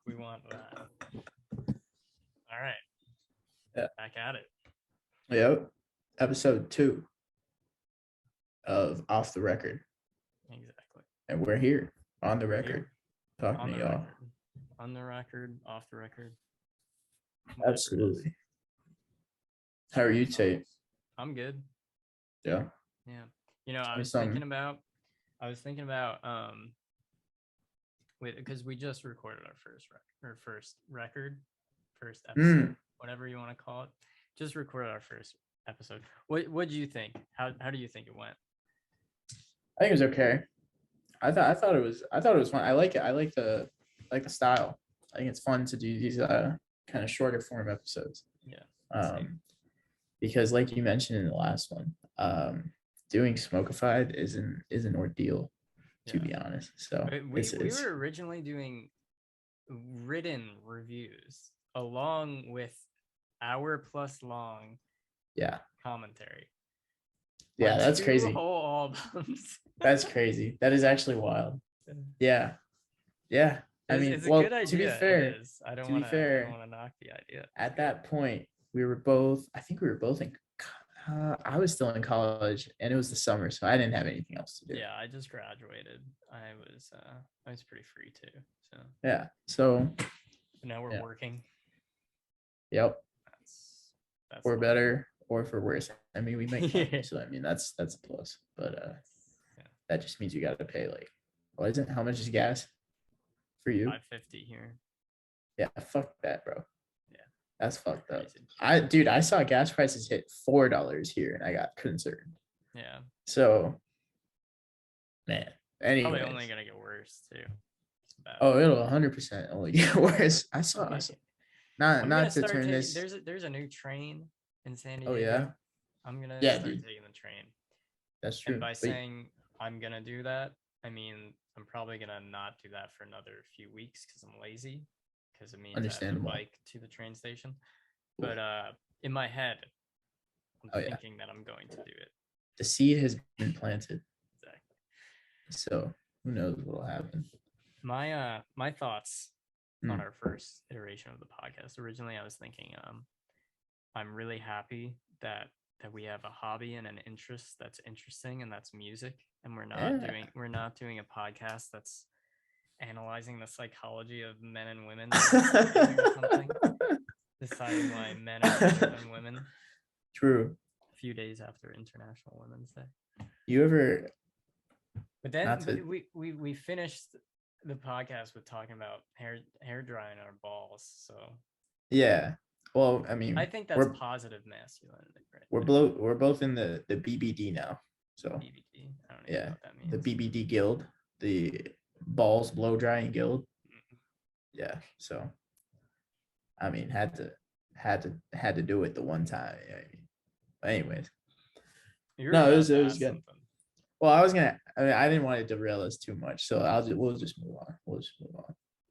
We want that. All right. Yeah. Back at it. Yep. Episode 2 of Off the Record. Exactly. And we're here on the We're record here. talking On to the y'all. record. On the record, off the record. Whatever it is. Absolutely. How are you, Tate? I'm good. Yeah. Yeah. You know, I me was some. thinking about because we just recorded our first episode, whatever you want to call it. Just recorded our first episode. What do you think? How do you think it went? I think it was okay. I thought it was fun. I like it. I like the style. I think it's fun to do these kind of shorter form episodes. Yeah. Because like you mentioned in the last one, doing Smokified is an ordeal, to be honest. So we were originally doing written reviews along with hour-plus long commentary. Yeah, that's crazy. Whole albums. That's crazy. That is actually wild. Yeah. I mean, it's a good idea. To be fair, I don't want to knock the idea. At that point, we were both. I think we were both in. I was still in college, and it was the summer, so I didn't have anything else to do. Yeah, I just graduated. I was pretty free too. So yeah. So but now we're working. Yep. That's for better or for worse. I mean, we make money, so I mean that's a plus. But that just means you got to pay like, what is it? How much is gas for you? $5.50 here. Yeah, fuck that, bro. Yeah, that's fucked up. I saw gas prices hit $4 here, and I got concerned. Yeah. So, man. Anyway, probably only gonna get worse too. Oh, it'll 100% only get worse. I saw. Not to turn this. There's a new train in San Diego. Oh yeah. I'm gonna start taking the train. That's true. And by saying I'm gonna do that, I mean I'm probably gonna not do that for another few weeks because I'm lazy. Because it means I have to bike to the train station. But in my head, I'm thinking that I'm going to do it. The seed has been planted. Exactly. So who knows what'll happen. My thoughts on our first iteration of the podcast. Originally, I was thinking I'm really happy that we have a hobby and an interest that's interesting, and that's music, and we're not doing a podcast that's analyzing the psychology of men and women or something, deciding why men are better than women. True. A few days after International Women's Day. You ever? But then we finished the podcast with talking about hair drying our balls. So yeah, well, I mean, I think that's positive masculinity, right? We're both in the BBD now. So BBD, I don't know what that means. The BBD guild, the balls blow drying guild. Mm-hmm. Yeah, so I mean, had to do it the one time. Anyways, it was good. Something. Well, I didn't want to derail us too much, so we'll just move on.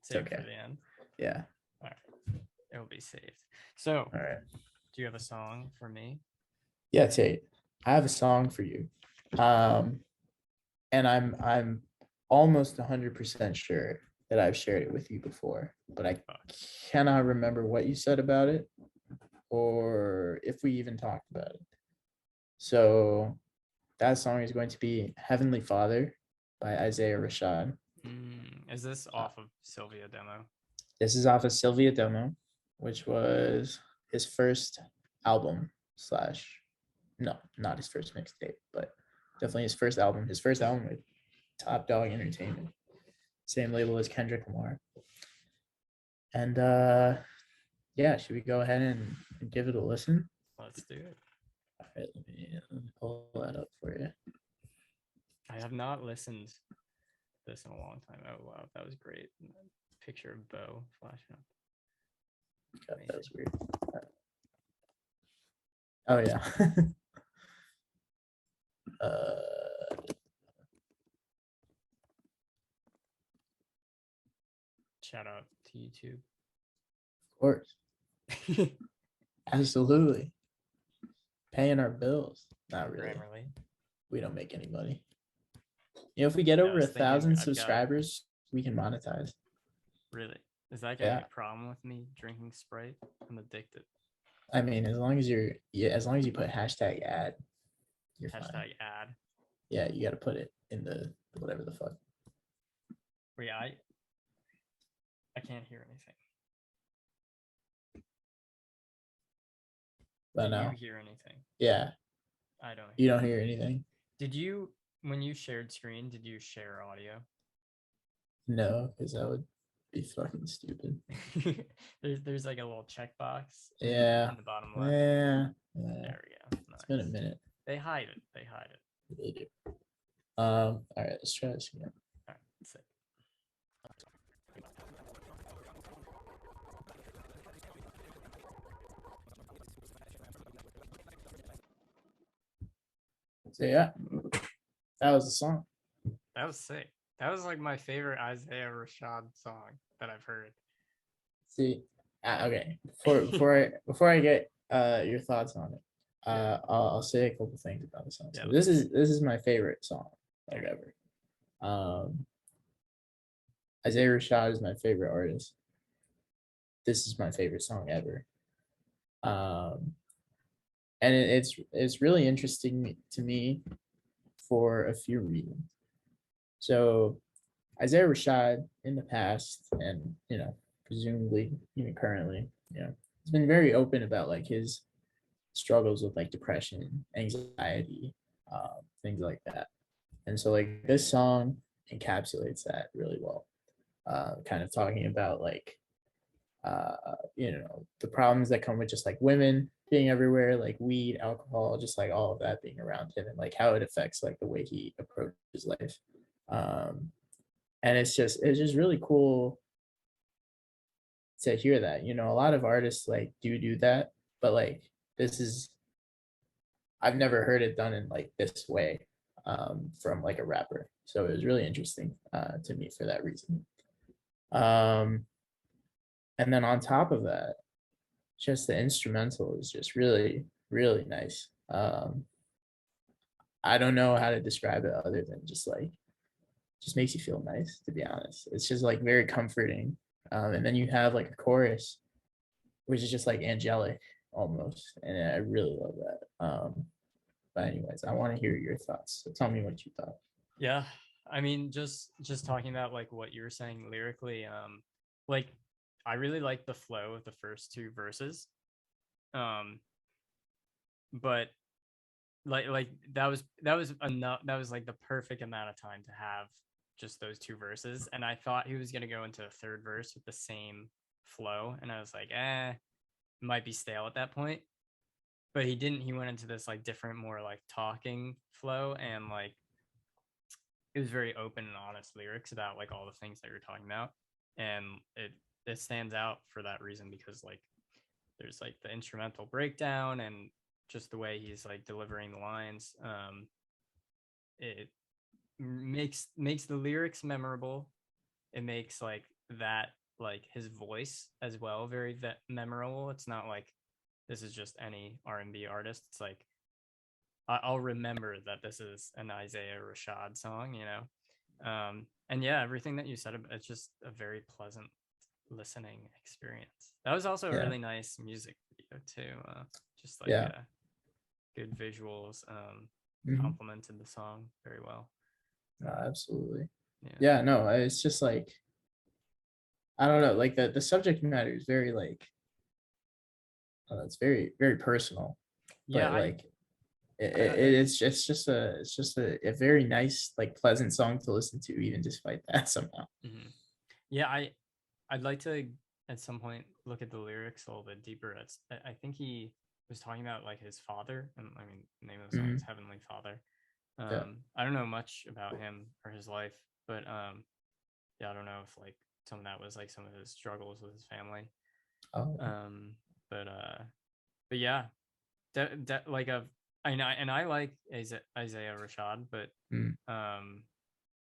Save it for the end. Yeah. All right. It will be saved. So, all right. Do you have a song for me? Yeah, Tate. I have a song for you. And I'm almost 100% sure that I've shared it with you before, but I cannot remember what you said about it or if we even talked about it. So that song is going to be Heavenly Father by Isaiah Rashad. Is this off of Sylvia Demo? This is off of Sylvia Demo, which was his first album / no, not his first mixtape, but definitely his first album. His first album with Top Dog Entertainment. Same label as Kendrick Lamar. And should we go ahead and give it a listen? Let's do it. All right, let me pull that up for you. I have not listened to this in a long time. Oh wow, that was great. Picture of Bo flashing up. God, that was weird. Oh yeah. Shout out to YouTube. Of course. Absolutely. Paying our bills. Not really. Grammarly. We don't make any money. If we get over 1,000 subscribers, we can monetize. Really? Is that gonna be Yeah. a problem with me drinking Sprite? I'm addicted. I mean, as long as you put hashtag ad, you're fine. Hashtag ad. Yeah, you got to put it in the whatever the fuck. Wait, I can't hear anything. But Do you no, hear anything? yeah, I don't you hear don't hear anything. anything. Did you, when you shared screen, did you share audio? No, because that would be fucking stupid. there's like a little checkbox Yeah, in the bottom left. yeah, yeah. There we go. It's been a Nice. minute. They hide it. They hide it. Really do. All right, let's try this again. All right, sick. So yeah, that was the song. That was sick. That was like my favorite Isaiah Rashad song that I've heard. See, okay. Before I get your thoughts on it, I'll say a couple things about the song. So Yeah. this is my favorite song like ever. Isaiah Rashad is my favorite artist. This is my favorite song ever. And it's really interesting to me for a few reasons. So Isaiah Rashad in the past, and presumably even currently, he's been very open about like his struggles with like depression, anxiety, things like that. And so like this song encapsulates that really well. Kind of talking about like the problems that come with just like women being everywhere, like weed, alcohol, just like all of that being around him, and like how it affects like the way he approaches life. And it's just really cool to hear that. A lot of artists like do that, but like this is I've never heard it done in like this way from like a rapper. So it was really interesting to me for that reason. And then on top of that, just the instrumental is just really, really nice. I don't know how to describe it other than just makes you feel nice, to be honest. It's just like very comforting. And then you have like a chorus, which is just like angelic almost. And I really love that. But anyways, I want to hear your thoughts. So tell me what you thought. Yeah. I mean, just talking about like what you were saying lyrically, like I really like the flow of the first two verses. But like that was enough. That was like the perfect amount of time to have just those two verses. And I thought he was gonna go into a third verse with the same flow, and I was like, it might be stale at that point. But he didn't. He went into this like different, more like talking flow, and like it was very open and honest lyrics about like all the things that you're talking about, and it stands out for that reason because like there's like the instrumental breakdown and just the way he's like delivering the lines. It makes the lyrics memorable. It makes like that like his voice as well very memorable. It's not like this is just any R&B artist. It's like I'll remember that this is an Isaiah Rashad song, and yeah, everything that you said, it's just a very pleasant listening experience. That was also a Yeah. really nice music video too. Just like Yeah. Good visuals, Mhm. complemented the song very well. Absolutely. Yeah. Yeah, no, it's just like I don't know, like the subject matter is very like it's very, very personal, Yeah, but like it's just a very nice, like pleasant song to listen to, even despite that somehow. Yeah, I'd like to at some point look at the lyrics a little bit deeper. I think he was talking about like his father, and I mean, the name of the song is Heavenly Father. Yeah. I don't know much about him or his life, but yeah, I don't know if like some of that was like some of his struggles with his family. Oh, But yeah, like I like Isaiah Rashad, but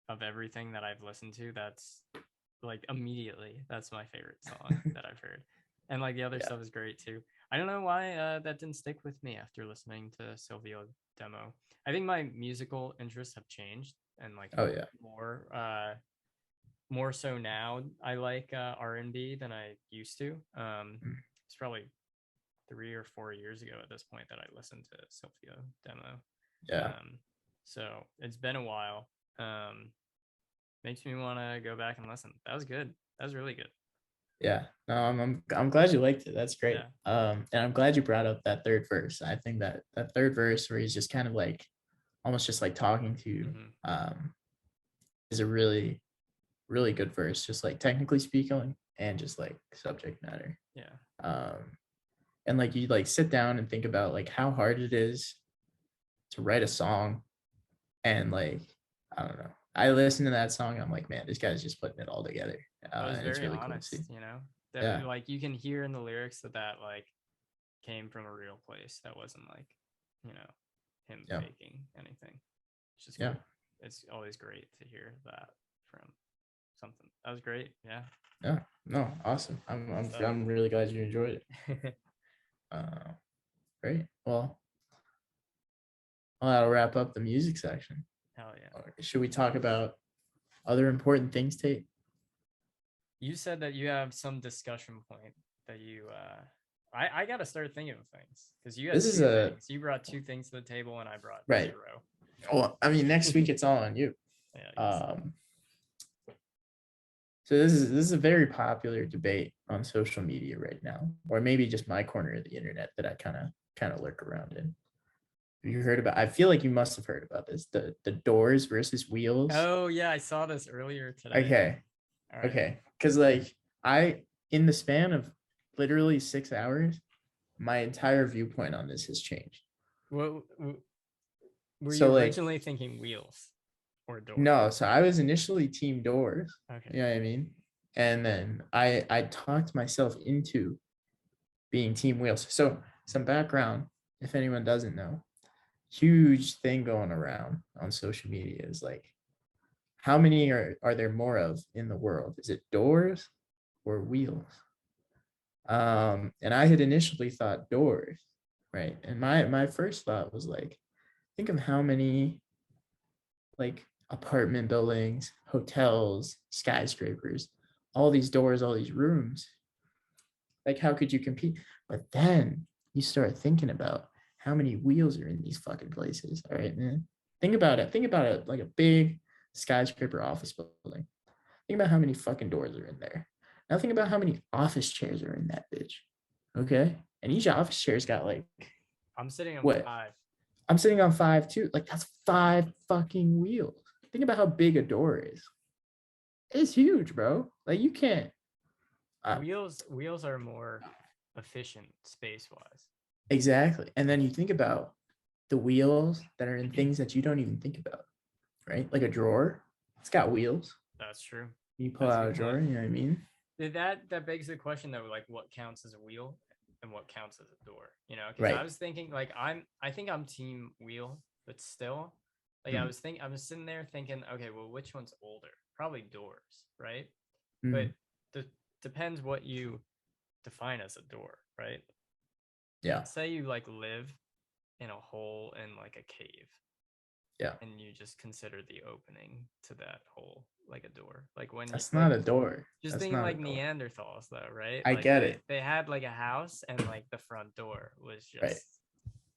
of everything that I've listened to, that's like immediately that's my favorite song that I've heard, and like the other stuff is great too. I don't know why that didn't stick with me after listening to Silvio demo. I think my musical interests have changed and like oh yeah. more more so now I like R&B than I used to. It's probably 3 or 4 years ago at this point that I listened to Sophia demo. Yeah. So it's been a while. Makes me want to go back and listen. That was good. That was really good. Yeah. No, I'm glad you liked it. That's great. Yeah. And I'm glad you brought up that third verse. I think that third verse where he's just kind of like almost just like talking to you, is a really, really good verse, just like technically speaking and just like subject matter. Yeah. And like you like sit down and think about like how hard it is to write a song, and like I don't know. I listen to that song, I'm like, man, this guy's just putting it all together. And it's really honest, cool to see. you know. That, Yeah. Like you can hear in the lyrics that like came from a real place. That wasn't like, you know, him faking anything. It's just cool. It's always great to hear that from something. That was great. Yeah. Yeah. No, awesome. I'm really glad you enjoyed it. Great. Well, that'll wrap up the music section. Hell yeah. Should we talk about other important things, Tate? You said that you have some discussion point that you I gotta start thinking of things because you had things. You brought 2 things to the table and I brought 0. Well, I mean, next week it's all on you. Yeah, so this is a very popular debate on social media right now, or maybe just my corner of the internet that I kind of lurk around in. Have you heard about? I feel like you must have heard about this. The doors versus wheels. Oh yeah, I saw this earlier today. Okay. Because like in the span of literally 6 hours, my entire viewpoint on this has changed. What were you originally thinking, wheels or doors? No, so I was initially team doors. Okay. You know what I mean? And then I talked myself into being team wheels. So some background, if anyone doesn't know, huge thing going around on social media is like, how many are there more of in the world? Is it doors or wheels? And I had initially thought doors, right? And my first thought was like, think of how many like apartment buildings, hotels, skyscrapers, all these doors, all these rooms. Like, how could you compete? But then you start thinking about how many wheels are in these fucking places. All right, man. Think about it like a big skyscraper office building. Think about how many fucking doors are in there. Now think about how many office chairs are in that bitch. Okay? And each office chair's got like, I'm sitting on 5. I'm sitting on 5 too. Like, that's 5 fucking wheels. Think about how big a door is. It's huge, bro. Like, you can't. Wheels are more efficient space-wise. Exactly. And then you think about the wheels that are in things that you don't even think about, right? Like a drawer, it's got wheels. That's true. You pull out a drawer, you know what I mean? That begs the question though, like what counts as a wheel and what counts as a door, you know? Because I was thinking like I think I'm team wheel, but still, like I was sitting there thinking, okay, well, which one's older? Probably doors, right? But depends what you define as a door, right? Yeah. Say you like live in a hole in like a cave. Yeah. And you just consider the opening to that hole like a door. Like when that's not a door. Just that's thinking like Neanderthals though, right? I like get it. They had like a house and like the front door was just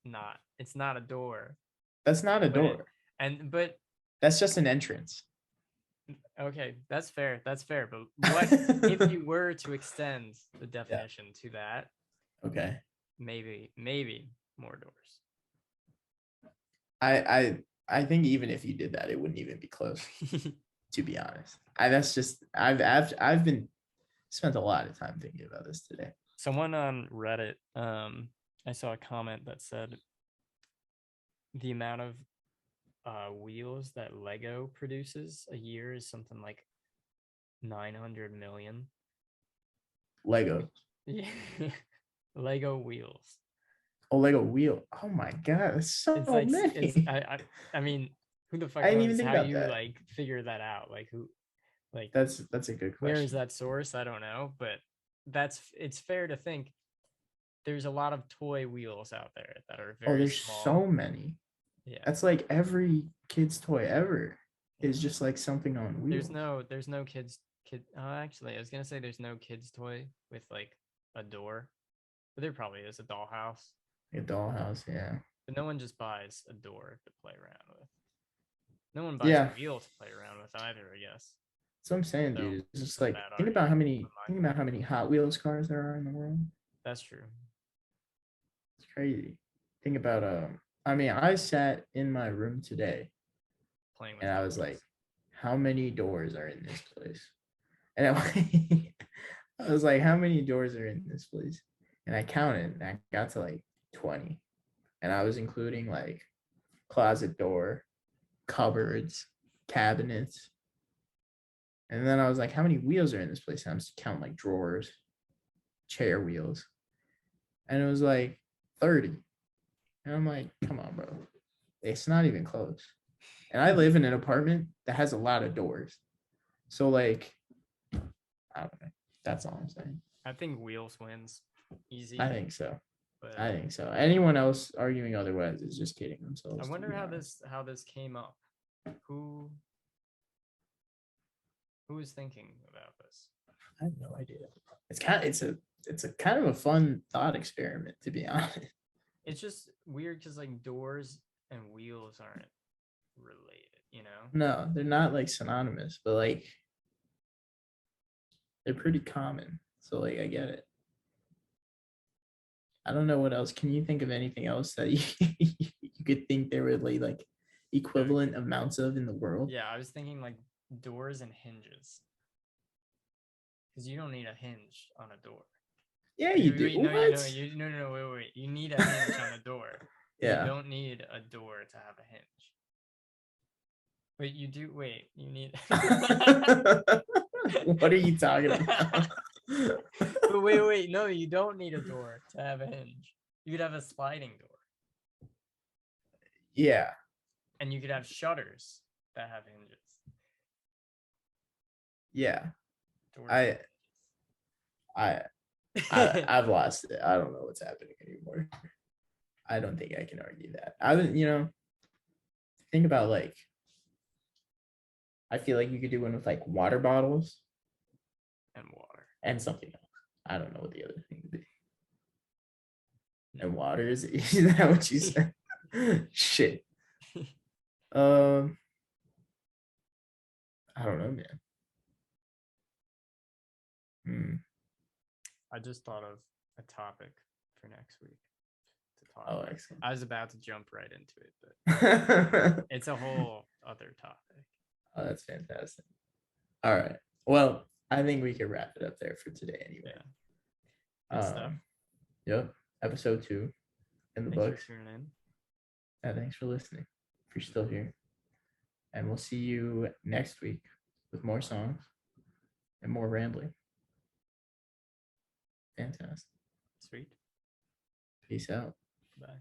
not. It's not a door. That's not a door. But that's just an entrance. Okay, that's fair. That's fair. But what if you were to extend the definition to that? Okay. Maybe more doors. I think even if you did that, it wouldn't even be close. To be honest, that's just I've been spent a lot of time thinking about this today. Someone on Reddit, I saw a comment that said the amount of wheels that Lego produces a year is something like 900 million. Lego. Yeah. Lego wheels. Oh, Lego wheel. Oh my god, that's so many. I mean, who the fuck I didn't knows even think how about you that. like figure that out? Like who? Like that's a good question. Where is that source? I don't know, but it's fair to think there's a lot of toy wheels out there that are very there's small. So many. Yeah. That's like every kid's toy ever. is just like something on wheels. There's no actually I was gonna say there's no kids toy with like a door, but there probably is a dollhouse. A dollhouse, yeah. But no one just buys a door to play around with. No one buys Yeah. a wheel to play around with either, I guess. That's what I'm saying, So, dude. It's just a like bad think about how argument many Hot Wheels cars there are in the world. That's true. It's crazy. Think about I mean, I sat in my room today Playing with and I Hot was Wheels. like, how many doors are in this place? And I was like, how many doors are in this place? And I counted and I got to like 20. And I was including like closet door, cupboards, cabinets. And then I was like, how many wheels are in this place? And I'm just counting like drawers, chair wheels. And it was like 30. And I'm like, come on, bro. It's not even close. And I live in an apartment that has a lot of doors. So like, I don't know. That's all I'm saying. I think wheels wins. Easy. I think so. But I think so. Anyone else arguing otherwise is just kidding themselves. I wonder how this came up. Who was thinking about this? I have no idea. It's a kind of a fun thought experiment, to be honest. It's just weird because like doors and wheels aren't related, you know? No, they're not like synonymous, but like they're pretty common. So like I get it. I don't know what else. Can you think of anything else that you could think there were like equivalent amounts of in the world? Yeah, I was thinking like doors and hinges. Because you don't need a hinge on a door. Yeah, you do. No, wait. You need a hinge on a door. Yeah. You don't need a door to have a hinge. Wait, you do. Wait, you need. What are you talking about? But wait. No, you don't need a door to have a hinge. You could have a sliding door. Yeah. And you could have shutters that have hinges. Yeah. Doors I've lost it. I don't know what's happening anymore. I don't think I can argue that. I would, think about like, I feel like you could do one with like water bottles and water and something else. I don't know what the other thing would be. And water is that what you said? Shit. I don't know, man. I just thought of a topic for next week to talk about. Excellent. I was about to jump right into it, but it's a whole other topic. Oh, that's fantastic. All right. Well, I think we can wrap it up there for today anyway. Yeah. Yep. Episode 2 in the books. Thanks for tuning in. Yeah, thanks for listening. If you're still here. And we'll see you next week with more songs and more rambling. Fantastic. Sweet. Peace out. Bye.